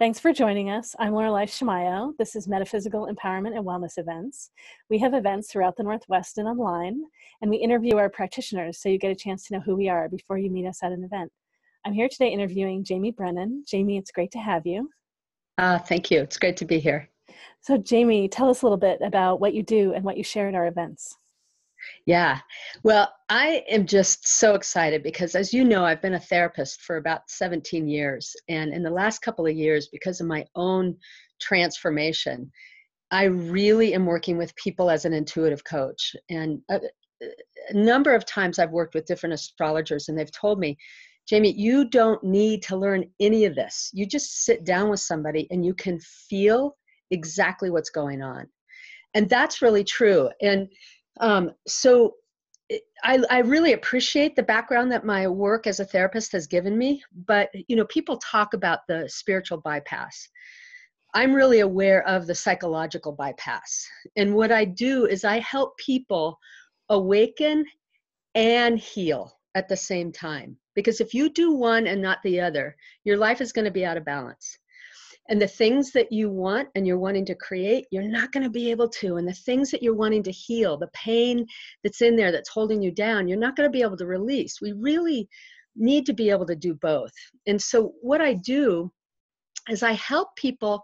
Thanks for joining us. I'm Lorelei Shamayo. This is Metaphysical Empowerment and Wellness Events. We have events throughout the Northwest and online, and we interview our practitioners so you get a chance to know who we are before you meet us at an event. I'm here today interviewing Jamie Brennan. Jamie, it's great to have you. Thank you. It's great to be here. So Jamie, tell us a little bit about what you do and what you share at our events. Yeah. Well, I am just so excited because, as you know, I've been a therapist for about 17 years. And in the last couple of years, because of my own transformation, I really am working with people as an intuitive coach. And a number of times I've worked with different astrologers, and they've told me, Jamie, you don't need to learn any of this. You just sit down with somebody and you can feel exactly what's going on. And that's really true. And so I really appreciate the background that my work as a therapist has given me. But, you know, people talk about the spiritual bypass. I'm really aware of the psychological bypass. And what I do is I help people awaken and heal at the same time. Because if you do one and not the other, your life is going to be out of balance. And the things that you want and you're wanting to create, you're not going to be able to. And the things that you're wanting to heal, the pain that's in there that's holding you down, you're not going to be able to release. We really need to be able to do both. And so what I do is I help people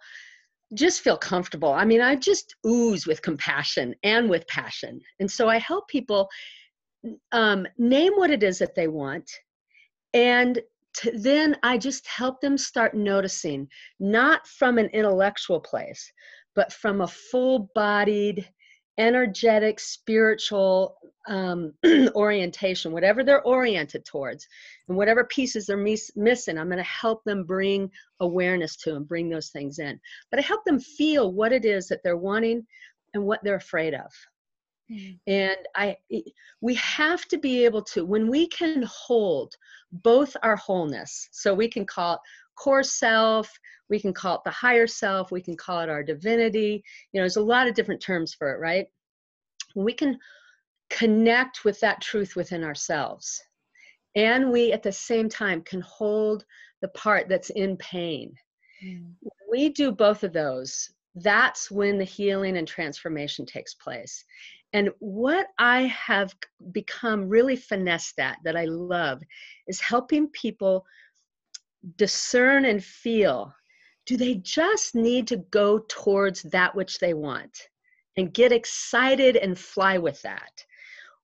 just feel comfortable. I mean, I just ooze with compassion and with passion. And so I help people name what it is that they want, and then I just help them start noticing, not from an intellectual place, but from a full-bodied, energetic, spiritual orientation, whatever they're oriented towards, and whatever pieces they're missing, I'm going to help them bring awareness to and bring those things in. But I help them feel what it is that they're wanting and what they're afraid of. And we have to be able to, when we can hold both our wholeness, so we can call it core self, we can call it the higher self, we can call it our divinity, you know, there's a lot of different terms for it, right? When we can connect with that truth within ourselves, and we at the same time can hold the part that's in pain. When we do both of those, that's when the healing and transformation takes place. And what I have become really finessed at, that I love, is helping people discern and feel, do they just need to go towards that which they want and get excited and fly with that?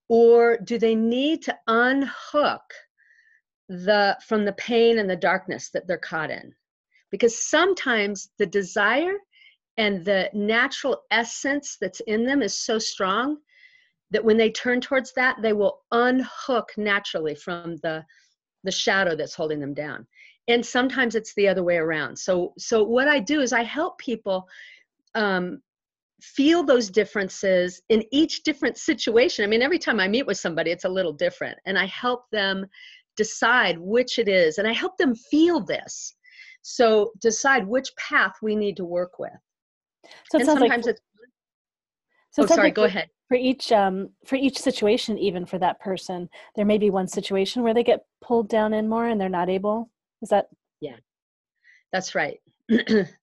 Or do they need to unhook from the pain and the darkness that they're caught in? Because sometimes the desire and the natural essence that's in them is so strong that when they turn towards that, they will unhook naturally from the shadow that's holding them down. And sometimes it's the other way around. So what I do is I help people feel those differences in each different situation. I mean, every time I meet with somebody, it's a little different. And I help them decide which it is. And I help them feel this. So decide which path we need to work with. So and sometimes like, go ahead. For each situation, even for that person, there may be one situation where they get pulled down in more and they're not able. Is that? Yeah, that's right.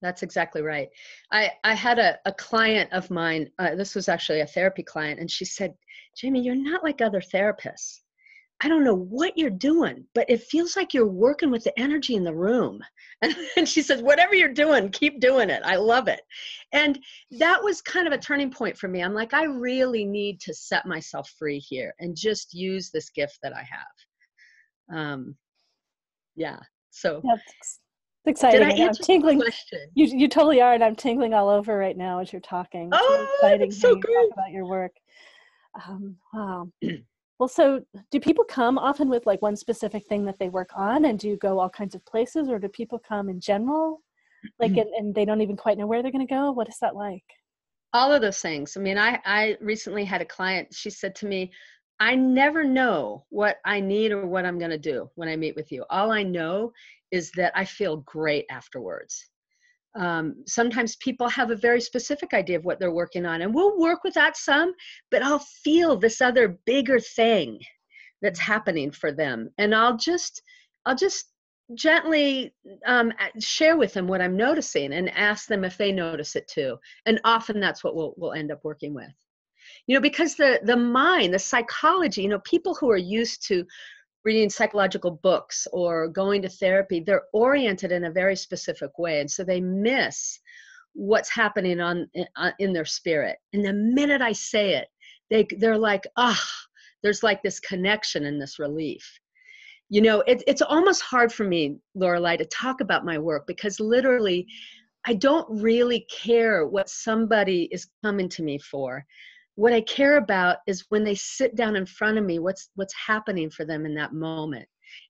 That's exactly right. I had a client of mine, this was actually a therapy client, and she said, Jamie, you're not like other therapists. I don't know what you're doing, but it feels like you're working with the energy in the room. And she says, whatever you're doing, keep doing it. I love it. And that was kind of a turning point for me. I'm like, I really need to set myself free here and just use this gift that I have. Yeah. So that's exciting. Did I answer I'm tingling. The question? You totally are. And I'm tingling all over right now as you're talking. It's really exciting so hearing you talk about your work. Wow. Well, so do people come often with like one specific thing that they work on, and do you go all kinds of places, or do people come in general, like, and they don't even quite know where they're going to go? What is that like? All of those things. I mean, I recently had a client, she said to me, I never know what I need or what I'm going to do when I meet with you. All I know is that I feel great afterwards. Sometimes people have a very specific idea of what they're working on, and we'll work with that some, but I'll feel this other bigger thing that's happening for them. And I'll just gently share with them what I'm noticing and ask them if they notice it too. And often that's what we'll end up working with. Because the mind, the psychology, people who are used to reading psychological books or going to therapy, they're oriented in a very specific way. And so they miss what's happening in their spirit. And the minute I say it, they're like, there's like this connection and this relief. It's almost hard for me, Lorelei, to talk about my work because literally I don't really care what somebody is coming to me for. What I care about is when they sit down in front of me, what's happening for them in that moment.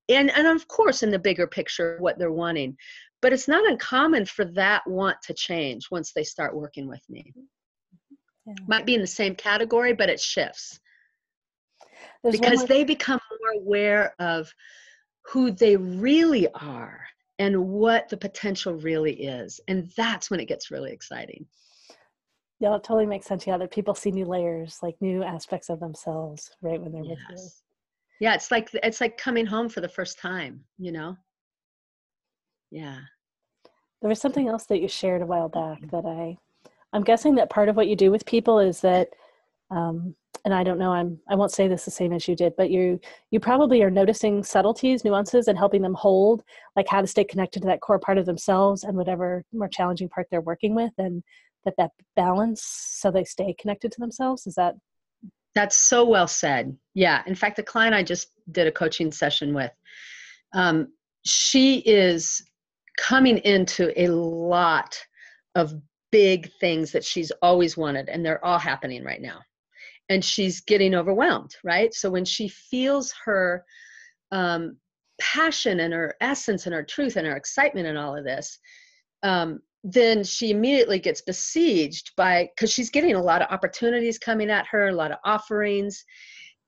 And of course, in the bigger picture, what they're wanting. But it's not uncommon for that want to change once they start working with me. Yeah. Might be in the same category, but it shifts. Because they become more aware of who they really are and what the potential really is. And that's when it gets really exciting. Yeah, it totally makes sense. Yeah, that people see new layers, like new aspects of themselves, right, when they're with you. Yeah, it's like coming home for the first time, Yeah. There was something else that you shared a while back that I'm guessing that part of what you do with people is that, and I don't know, I won't say this the same as you did, but you probably are noticing subtleties, nuances, and helping them hold, like how to stay connected to that core part of themselves and whatever more challenging part they're working with, and that balance so they stay connected to themselves. Is that? That's so well said. Yeah. In fact, the client I just did a coaching session with, she is coming into a lot of big things that she's always wanted, and they're all happening right now. And she's getting overwhelmed, right? So when she feels her passion and her essence and her truth and her excitement and all of this, then she immediately gets besieged because she's getting a lot of opportunities coming at her, a lot of offerings,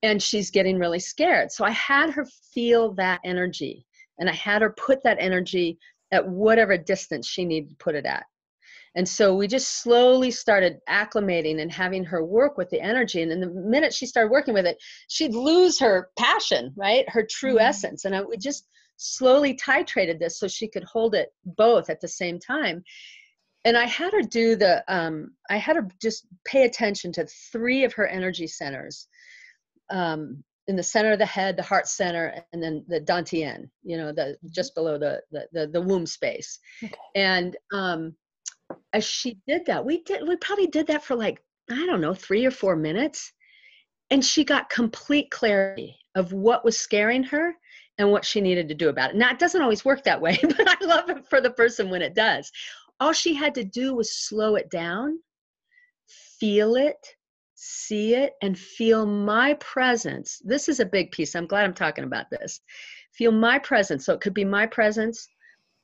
and she's getting really scared. So I had her feel that energy, and I had her put that energy at whatever distance she needed to put it at. And so we just slowly started acclimating and having her work with the energy. And in the minute she started working with it, she'd lose her passion, right? Her true essence. And we just slowly titrated this so she could hold it both at the same time. And I had her I had her just pay attention to 3 of her energy centers. In the center of the head, the heart center, and then the dantian, just below the womb space. Okay. And as she did that, we probably did that for 3 or 4 minutes. And she got complete clarity of what was scaring her and what she needed to do about it. Now, it doesn't always work that way, but I love it for the person when it does. All she had to do was slow it down, feel it, see it, and feel my presence. This is a big piece. I'm glad I'm talking about this. Feel my presence. So it could be my presence,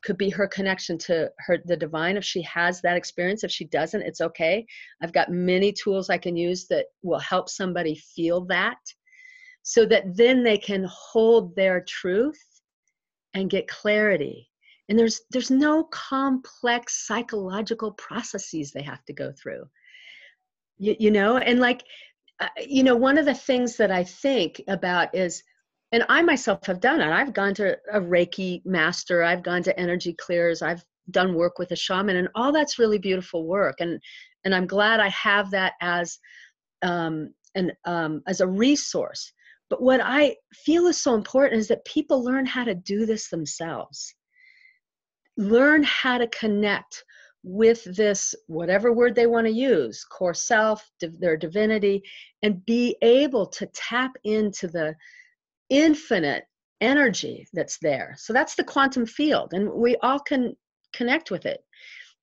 could be her connection to the divine if she has that experience. If she doesn't, it's okay. I've got many tools I can use that will help somebody feel that, so that then they can hold their truth and get clarity. And there's no complex psychological processes they have to go through. And one of the things that I think about is, and I myself have done it. I've gone to a Reiki master. I've gone to energy clears. I've done work with a shaman, and all that's really beautiful work. And I'm glad I have that as a resource. But what I feel is so important is that people learn how to do this themselves. Learn how to connect with this, whatever word they want to use, core self, their divinity, and be able to tap into the infinite energy that's there. So that's the quantum field, and we all can connect with it.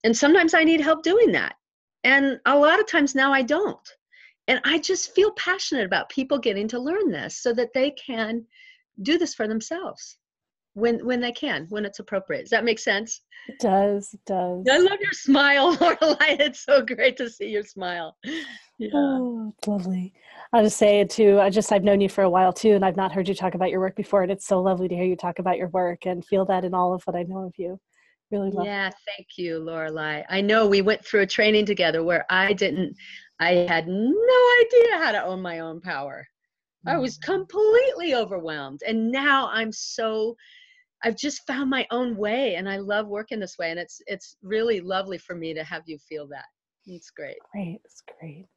And sometimes I need help doing that. And a lot of times now I don't. And I just feel passionate about people getting to learn this so that they can do this for themselves when they can, when it's appropriate. Does that make sense? It does. It does. I love your smile, Lorelei. It's so great to see your smile. Yeah. Oh, it's lovely. I'll just say it too. I've known you for a while too, and I've not heard you talk about your work before. And it's so lovely to hear you talk about your work and feel that in all of what I know of you. Really love it. Yeah, thank you, Lorelei. I know we went through a training together where I had no idea how to own my own power. I was completely overwhelmed. And now I'm so I've just found my own way, and I love working this way. And it's really lovely for me to have you feel that. It's great. Great. It's great.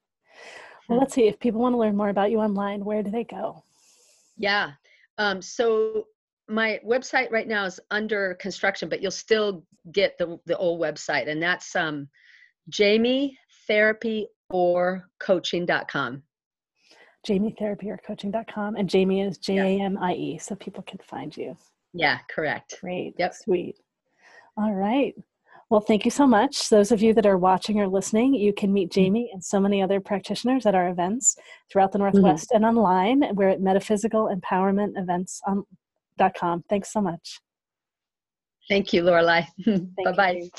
Well, let's see. If people want to learn more about you online, where do they go? Yeah. So my website right now is under construction, but you'll still get the old website, and that's jamietherapyorcoaching.com. jamietherapyorcoaching.com, and Jamie is Jamie, so people can find you. Yeah, correct. Great. Yep. Sweet. All right. Well, thank you so much. Those of you that are watching or listening, you can meet Jamie and so many other practitioners at our events throughout the Northwest and online. We're at MetaphysicalEmpowermentEvents.com. Thanks so much. Thank you, Lorelei. Thank Bye-bye. you.